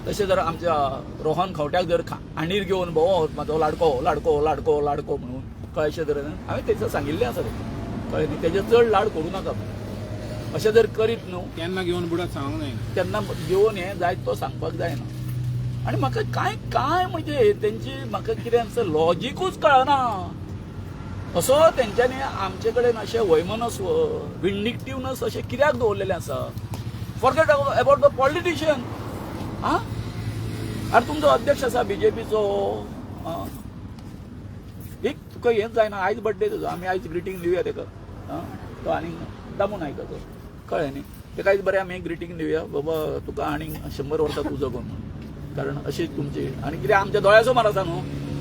तशें जर आमच्या रोहन खंवट्याक जर आंडीर घेवन भोंवत म्हाजो लाडको लाडको लाडको लाडको म्हणून कळ्ळें अशें तरेन हांवें तेचं सांगिल्लें आसा कळ्ळें न्ही तेजे चड लाड करूं नाका अशें जर करीत न्हू केन्ना घेवन बुडाक सांगूंक जाय तेन्ना घेवन हें जायत तो सांगपाक जायना आनी म्हाका काय म्हणजे तेंची म्हाका कितें असं लॉजिकूच कळना असो तेंच्यांनी आमचे कडेन अशें वैमनस्व विंडिक्टिवनस अशें कित्याक दवरलेलें आसा फॉरगेट अबाउट द पॉलिटिशियन आं आनी तुमचो अध्यक्ष आसा बीजेपीचो एक तुका हेंच जायना आयज बर्थडे तुजो आमी आयज ग्रिटींग दिवया तेका तो आनीक दामून आयकता कळ्ळें न्ही तेका आयज बरें आमी ग्रिटींग दिवया बाबा तुका आनीक 100 वर्सां तूं जगून म्हणून कारण अशी तुमची आनी कितें आमच्या दोळ्यासमोर आसा न्हू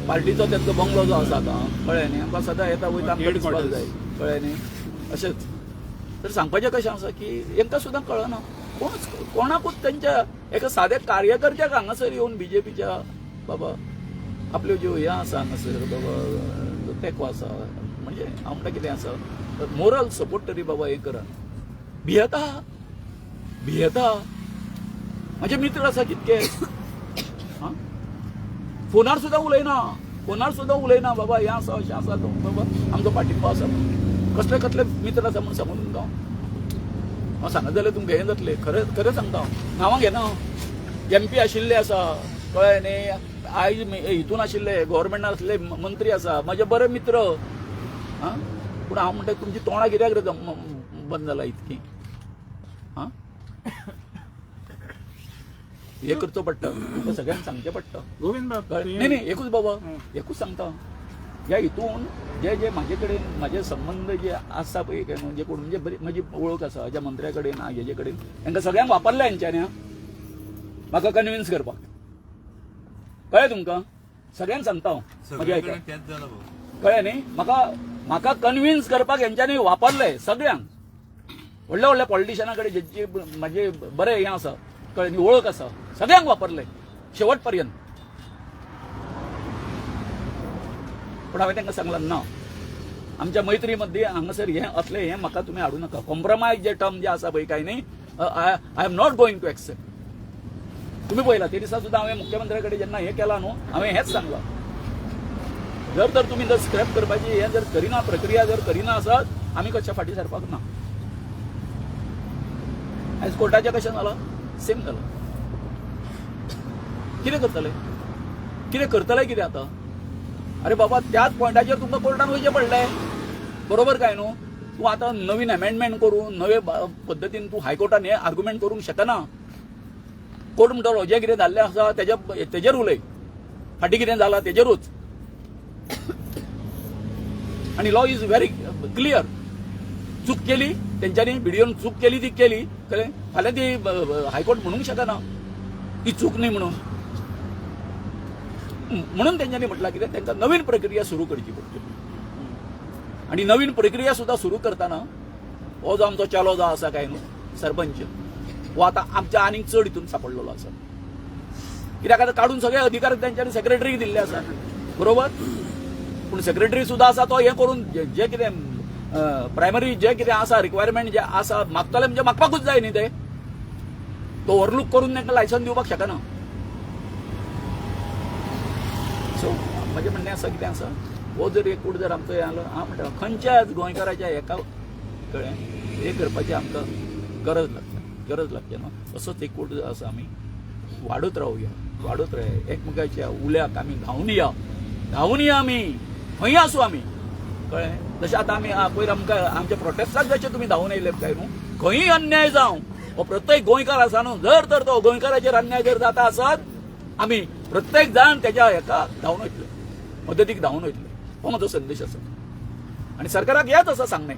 पार्टीचो तेंचो बंगलो जो आसा आतां कळ्ळें न्ही आमकां सदां येता वयता आमकां दिसपाक जाय कळ्ळें न्ही अशेंच तर सांगपाचें कशें आसा की हेंकां सुद्दां कळना कोणाकूच तेंच्या एका साद्या कार्यकर्त्याक हांगासर येवन बीजेपीच्या बाबा आपल्यो ज्यो हें आसा हांगासर बाबा तेंको आसा म्हणजे हांव म्हणटा कितें आसा मोरल सपोर्ट तरी बाबा हें करा भियेता म्हजे मित्र आसा कितके फोनार सुद्दां उलयना बाबा हें आसा अशें आसा तो बाबा आमचो पाठिंबो आसा कसले कसले मित्र आसा म्हूण सांगून तुमकां हांव सांगत जाल्यार तुमकां हें जातलें खरें सांगता नांवां घेना MP आशिल्ले आसा कळ्ळें न्ही आयज हितून आशिल्ले गव्हर्मेंटान आसले मंत्री आसा म्हजे बरे मित्र आं पूण हांव म्हणटा तुमची तोंडां कित्याक रे बंद जाला इतकी आं हे करचो पडटा सगळ्यांक सांगचें पडटा गोविंद बाब नाही एकूच बाबा एकूच सांगता ह्या हितून जे म्हाजे कडेन म्हाजे संबंध जे आसा पळय जे कोण म्हणजे बरी म्हजी वळख आसा ज्या मंत्र्या कडेन हेजे कडेन तांकां सगळ्यांक वापरल्या हेंच्यांनी म्हाका कन्विन्स करपाक कळ्ळें तुमकां सगळ्यांक सांगता हांव म्हाजे आयका कळ्ळें न्ही म्हाका कन्विन्स करपाक हेंच्यांनी वापरले सगळ्यांक व्हडल्या पॉलिटिशियना कडेन जे म्हाजे बरें हें आसा कळ्ळें न्ही वळख आसा सगळ्यांक वापरले शेवट पर्यंत पण हांवें तांकां सांगलां ना आमच्या मैत्री मध्ये हांगासर हें असलें हें म्हाका तुमी हाडूं नाका कॉम्प्रमायज जे टर्म जे आसा पळय काय न्ही I am not going to accept तुमी पळयला ते दिसा सुद्दां हांवें मुख्यमंत्र्या कडेन जेन्ना हें केलां न्हू हांवें हेंच सांगलां जर तुमी जर स्क्रॅप करपाची हें जर करिना प्रक्रिया जर करिना आसत आमी कशा फाटीं सरपाक ना आयज कोर्टाचें कशें जालां सेम जालां कितें करतले कितें आतां अरे बाबा त्याच पॉयंटाचेर तुमकां कोर्टान वयचें पडलें बरोबर काय न्हू तूं आतां नवीन अमेंडमेंट करून नवे पद्दतीन तूं हायकोर्टान हें आर्ग्युमेंट करूंक शकना कोर्ट म्हणटलो जें कितें जाल्लें आसा तेजेर उलय फाटीं कितें जालां तेजेरूच आनी लॉ इज व्हेरी क्लियर चूक केली तेंच्यांनी व्हिडिओन चूक केली ती केली कळ्ळें फाल्यां ती हायकोर्ट म्हणूंक शकना ती चूक न्ही म्हणून तेंच्यांनी म्हटलां कितें तांकां नवीन प्रक्रिया सुरू करची पडटली आनी नवीन प्रक्रिया सुद्दां सुरू करतना हो जो आमचो चलो जो आसा काय न्हू सरपंच हो आतां आमच्या आनीक चड हितून सांपडलेलो आसा कित्याक आतां काडून सगळे अधिकार तेंच्यांनी सेक्रेटरीक दिल्ले आसा बरोबर पूण सेक्रेटरी सुद्दां आसा तो हें करून जे कितें प्रायमरी जे कितें आसा रिक्वायरमेंट जे आसा मागतले म्हणजे मागपाकूच जाय न्ही ते तो ओव्हरलूक करून तांकां लायसन दिवपाक शकना सो म्हजें म्हणणें आसा कितें आसा हो जर एक कूड जर आमचो हें आलो हांव म्हणटा खंयच्याच गोंयकाराच्या एका कळ्ळें हें करपाची आमकां गरज लागची न्हू असोच एक कूड जो आसा आमी वाडत रावया एकमेकाच्या उल्याक आमी धांवून या आमी खंय आसूं आमी कळ्ळें जशें आतां आमी पयर आमकां आमच्या प्रोटेस्टाक जशें तुमी धांवून येयले काय न्हू खंयी अन्याय जावं हो प्रत्येक गोंयकार आसा न्हू जर तर तो गोंयकाराचेर अन्याय जर जाता आसत आमी प्रत्येक जाण तेज्या हेका धांवून वयतले मदतीक धांवून वयतले हो म्हजो संदेश आसा आनी सरकाराक हेच आसा सांगणें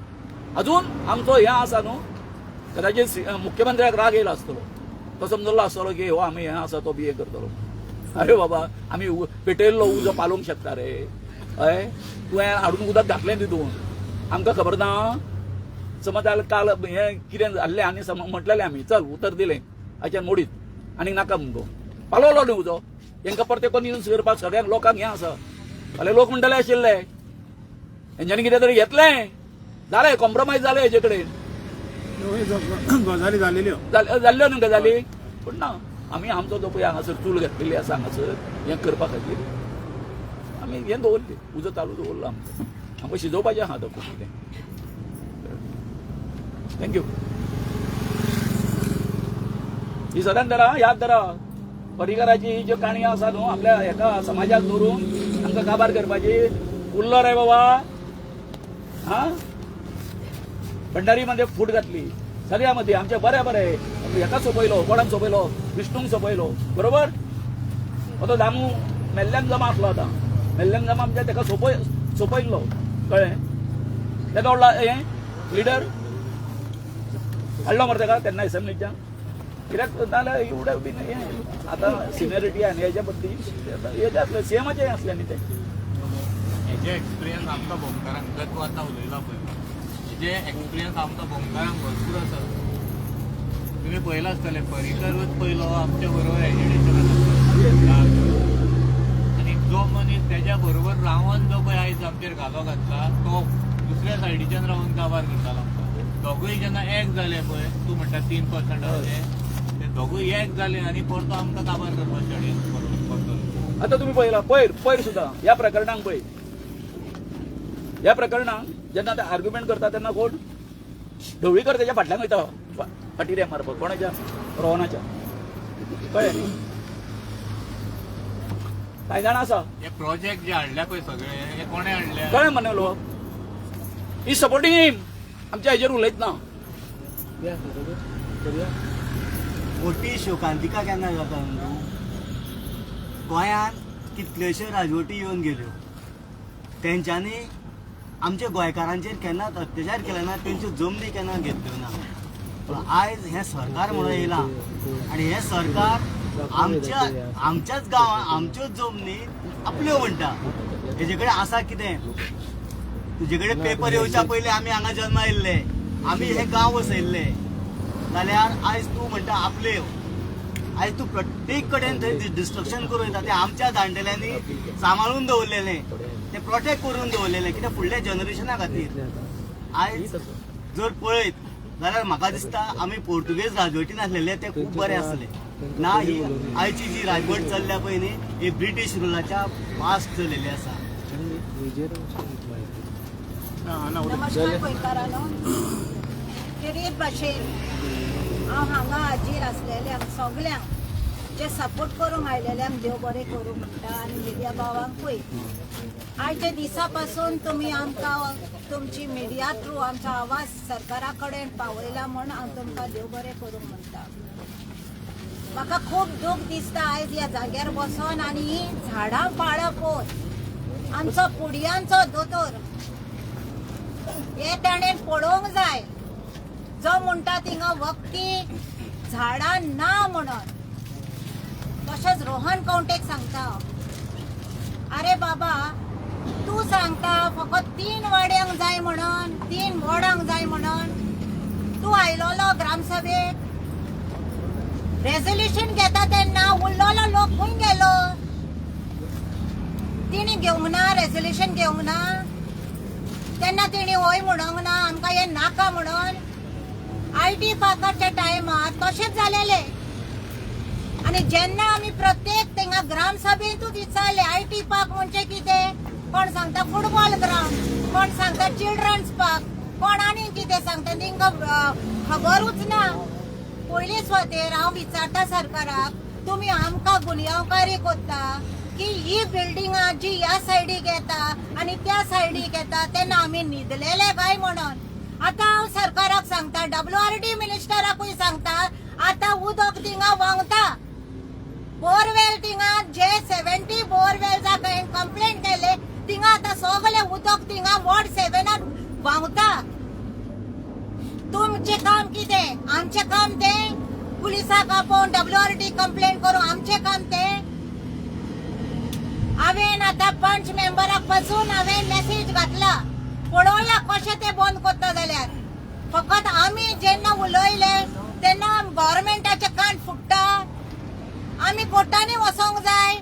अजून आमचो हें आसा न्हू कदाचित मुख्यमंत्र्याक राग येयलो आसतलो तो समजलो आसतलो की हो आमी हें आसा तो बी हें करतलो अरे बाबा आमी पेटयल्लो उजो पालोवंक शकता रे हय तुवें हाडून उदक घातलें तितून आमकां खबर ना समज काल हें कितें जाल्लें आनी म्हटलेलें आमी चल उतर दिलें हाच्यान मोडीत आनीक नाका मुगो पालोवलो न्ही उजो हेंकां परते कन्विन्स करपाक सगळ्यांक लोकांक हें आसा फाल्यां लोक म्हणटले आशिल्ले हेंच्यांनी कितें तरी घेतलें जालें कॉम्प्रमायज जालें हेजे कडेन गजाली जाल्ल्यो जाल्ल्यो न्ही गजाली पूण ना आमी आमचो जो पळय हांगासर चूल घेतलेली आसा हांगासर हें करपा खातीर आमी हें दवरलें उजो चालू दवरलो आमचो आमकां शिजोवपाचें आहा तो खूब कितें थँक्यू ही सदांच धरा याद धरा पर्रीकराची ज्यो काणयो आसा न्हू आपल्या हेका समाजाक धरून आमकां काबार करपाची उरलो रे बाबा हा भंडारी मध्ये फूट घातली सगळ्या मध्ये आमचे बरे बरे हेका सोपयलो कोणाक सोपयलो विष्णूंक सोपयलो बरोबर तो दामू मेल्ल्यान जमा आसलो आतां मेल्ल्यान जमा म्हणजे तेका सोपयल्लो कळ्ळें तेका व्हडला हें लिडर हाडलो मरे तेका तेन्ना एसेंब्लीच्या कित्याक नाल्यार एवढे बीन हें आतां सिनियरिटी आनी हेच्या बद्दल हेजें आसलें सीएमाचें आसलें न्ही तें हेजे एक्सपिरियन्स आमकां भोमकारांक गत आतां उलयला पळय हेजे एक्सपिरियन्स आमकां भोमकारांक भरपूर आसा तुमी पळयलां आसतलें पर्रीकरूच पयलो आमच्या बरोबर एजुकेशनान आनी जो मनीस तेज्या बरोबर रावन जो पळय आयज आमचेर घालो घातला तो दुसऱ्या सायडीच्यान रावन काबार करतालो आमकां दोगूय जेन्ना एक जाले पळय तूं म्हणटा 3% ते दोगूय एक जाले आनी परतो आमकां काबार करपा स्टार्ट करतलो आता तुम्ही पहिला पैर सुद्धा या प्रकरणांक पळय या प्रकरणांक जेन्ना ते आर्ग्युमेंट करता तेन्ना कोण ढवळीकर त्याच्या फाटल्यान वयता फाटीर मारपाक कोणाच्या रोहनाच्या कळ्ळें न्ही कांय जाणां आसा हे प्रोजेक्ट जे हाडल्या पळय सगळे हे कोणे हाडले कळ्ळें मरे लोक ही सपोर्टींग हिम आमच्या हेजेर उलयत ना मोठी शोकांतिका केन्ना जाता गोंयांत कितल्योश्यो राजवटी येवन गेल्यो तेंच्यांनी आमच्या गोंयकारांचेर केन्नाच अत्याचार केले ना तेंच्यो जमनी केन्ना घेतल्यो ना पूण आयज हें सरकार म्हणून येयलां आनी हें सरकार आमच्याच गांवांत आमच्योच जमनी आपल्यो म्हणटा हेजे कडेन आसा कितें तुजे कडेन पेपर येवच्या पयलीं आमी हांगा जल्मा येयल्ले आमी हे गांव वसयल्ले जाल्यार आयज तूं म्हणटा आपल्यो आयज तूं प्रत्येक कडेन थंय डिस्ट्रक्शन करून येता तें आमच्या जाणटेल्यांनी सांबाळून दवरलेलें तें प्रोटेक्ट करून दवरलेलें कित्याक फुडल्या जनरेशना खातीर आयज जर पळयत जाल्यार म्हाका दिसता आमी पोर्तुगेज राजवटीन आसलेले ते खूब बरें आसले ना ही आयची जी राजवट चल्ल्या पळय न्ही ही ब्रिटीश रुलाच्या पास्ट चलिल्ली आसा नमस्कार गोंयकारांनो किरीत भाशेन हांव हांगा हाजीर आसलेल्यांक सगल्यांक जे सपोर्ट करूंक आयलेल्यांक देव बरें करूं म्हणटा आनी मिडिया भावांकूय आयच्या दिसा पासून तुमी आमकां तुमची मिडिया थ्रू आमचो आवाज सरकारा कडेन पावयला म्हूण हांव तुमकां देव बरें करूं म्हणटा म्हाका खूब दूख दिसता आयज ह्या जाग्यार बसून आनी ही झाडां पाळा पळोवन आमचो कुडयांचो दोतोर हे ताणें पळोवंक जाय जो म्हणटा थिंगा वखदी झाडां ना म्हणून तशेंच रोहन कौंटेक सांगता अरे बाबा तूं सांगता फकत 3 वाड्यांक जाय म्हणून 3 वॉर्डांक जाय म्हणून तूं आयलोलो ग्रामसभेक रेझोल्युशन घेता तेन्ना उरलोलो लोक खंय गेलो तिणी घेवंक ना रेझोल्युशन घेवंक ना तेन्ना तिणी होय म्हणूंक ना आमकां हें नाका म्हणून IT पार्काच्या टायमार तशेंच जालेले आनी जेन्ना आमी प्रत्येक थिंगा ग्रामसभेंतूच विचारले IT पार्क म्हणजे कितें कोण सांगता फुटबॉल ग्राउंड कोण सांगता चिल्ड्रन्स पार्क कोण आनी कितें सांगता तांकां खबरूच ना पयले सुवातेर हांव विचारता सरकाराक तुमी आमकां गुन्यांवकारी कोत्ता की ही बिल्डिंगां जी ह्या सायडीक येता आनी त्या सायडीक येता तेन्ना आमी न्हिदलेले काय म्हणून आतां हांव सरकाराक सांगता WRD मिनिस्टराकूय सांगता आतां उदक थिंगा व्हांवता बोरवेल थिंगा जे 70 बोरवेल्साक हांवें कंप्लेंट केले थिंगा आतां सगळे उदक थिंगा वॉर्ड 7 व्हांवता तुमचें काम कितें आमचें काम तें पुलिसाक आपोवन WRD कंप्लेंट करूं आमचें काम तें हांवें आतां पंच मेंबराक पासून हांवें मेसेज घातला पळोवया कशें तें बंद करता जाल्यार फकत आमी जेन्ना उलयले तेन्ना गव्हर्मेंटाचें कान फुट्टा आमी कोर्टांनी वचोंक जाय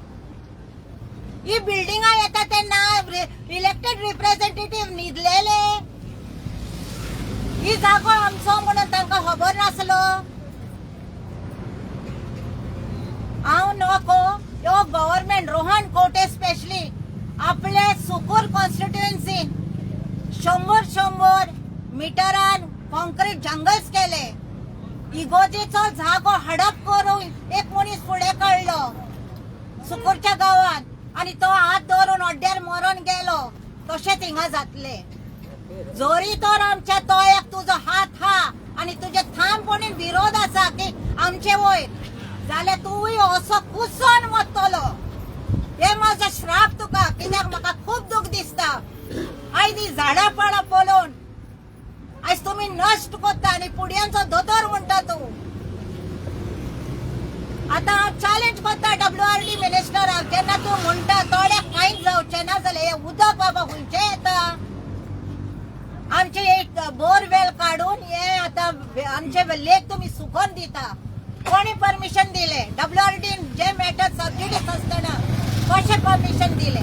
ही बिल्डिंगां येता तेन्ना इलेक्टेड रिप्रेझेंटेटिव्ह न्हिदलेले ही जागो आमचो म्हणून तांकां खबर नासलो सुकूर कॉन्स्टिट्युएन्सीन 100 मिटरान कॉन्क्रीट जंगल्स केले. इगोजेचो जागो हडप करून एक मनीस फुडें काडलो सुकूरच्या गांवांत आनी तो हात धरून अड्ड्यार मरून गेलो. तशेंच हिंगा जातले. जोरी तर आमच्या तोयाक तुजो हात हा आनी तुजे ठामपणीन विरोध आसा की आमचे वयर जाल्यार तूंय असो कुसोन वतलो. हे माझो श्राप तुका, कित्याक म्हाका खूब दूख दिसता. आयज ही झाडां पाळां पळोवन आयज तुमी नश्ट करता आनी पुडयांचो दोतोर म्हणटा तूं. आतां हांव चॅलेंज करता WRD मिनिस्टराक, जेन्ना तूं म्हणटा तोड्याक कांयच जावचें ना जाल्यार हें उदक बाबा खंयचें येता. आमचे एक बोरवेल काढून हे आता आमचे लेक तुम्ही सुकोवन दिता. कोणी परमिशन दिले? WRD जे मॅटर सबसिडीज असताना कशें परमिशन दिले?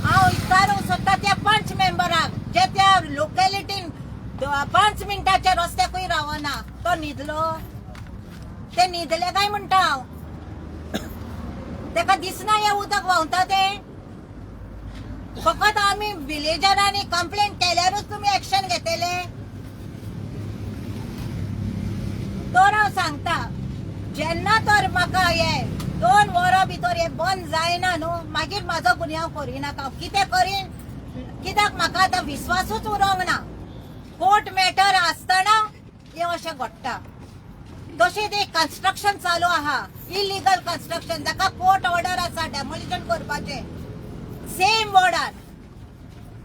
हांव विचारूंक सोदता त्या 5 मेंबराक जे त्या लोकेलिटीन 5 मिनटाच्या रस्त्याकूय रावना. तो न्हिदलो, ते न्हिदले काय म्हणटा हांव. तेका दिसना हे उदक व्हांवता ते. फकत आम्ही विलेजरांनी कंप्लेंट केल्यारूच तुम्ही ऍक्शन घेतले. तर हांव सांगता, जेन्ना तर म्हाका हे 2 वरां भितर हे बंद जायना न्हू, मागीर म्हाजो गुन्यांव करिनाका. हांव कितें करीन? कित्याक म्हाका आतां विश्वासूच उरोंक ना. कोर्ट मॅटर आसतना हे अशें घडटा. तशेंच एक कन्स्ट्रक्शन चालू आहा, इलिगल कन्स्ट्रक्शन, जाका कोर्ट ऑर्डर आसा डेमोलिशन करपाचें. सेम वॉर्डान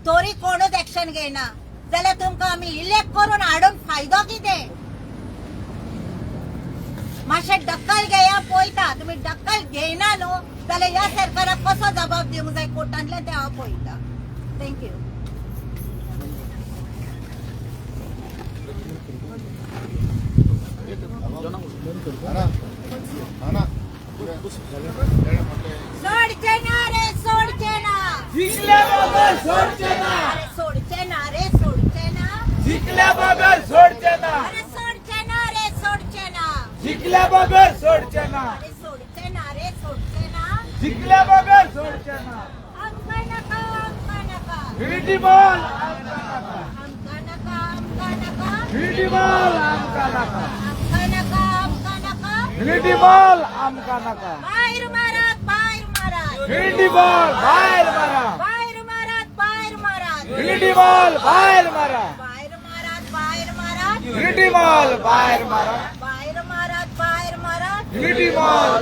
तोरी कोणूच ऍक्शन घेयना जाल्यार तुमकां आमी इलेक्ट करून हाडून फायदो कितें? मातशें दखल घेया पळयता. तुमी दखल घेयना न्हू जाल्यार ह्या सरकाराक कसो जबाब दिवंक जाय कोर्टांतल्यान तें हांव पळयता. थँक्यू. सोडचे ना रे, सोडचे ना. जिंकल्या बगर सोडचे ना. अरे सोडचे ना रे, सोडचे ना. जिंकल्या बगर सोडचे ना. अरे सोडचे ना रे, सोडचे ना. जिंकल्या बगर सोडचे ना. अरे सोडचे ना रे, सोडचे ना. जिंकल्या बगर सोडचे ना. आमका नका, आमका नका. हिडी बॉल आमका नका, आमका नका. हिडी बॉल आमका नका. आमका नका, आमका नका. हिडी बॉल आमका नका. बाहेर मारात, बाहेर मारात. हिडी बॉल बाहेर मारा. बाहेर मारात, बाहेर मारात. हिडी बॉल बाहेर मारा. बाहेर मारात, बाहेर मारात. हिडी बॉल बाहेर मारा. बाहेर मारात, बाहेर मारात. हिडी बॉल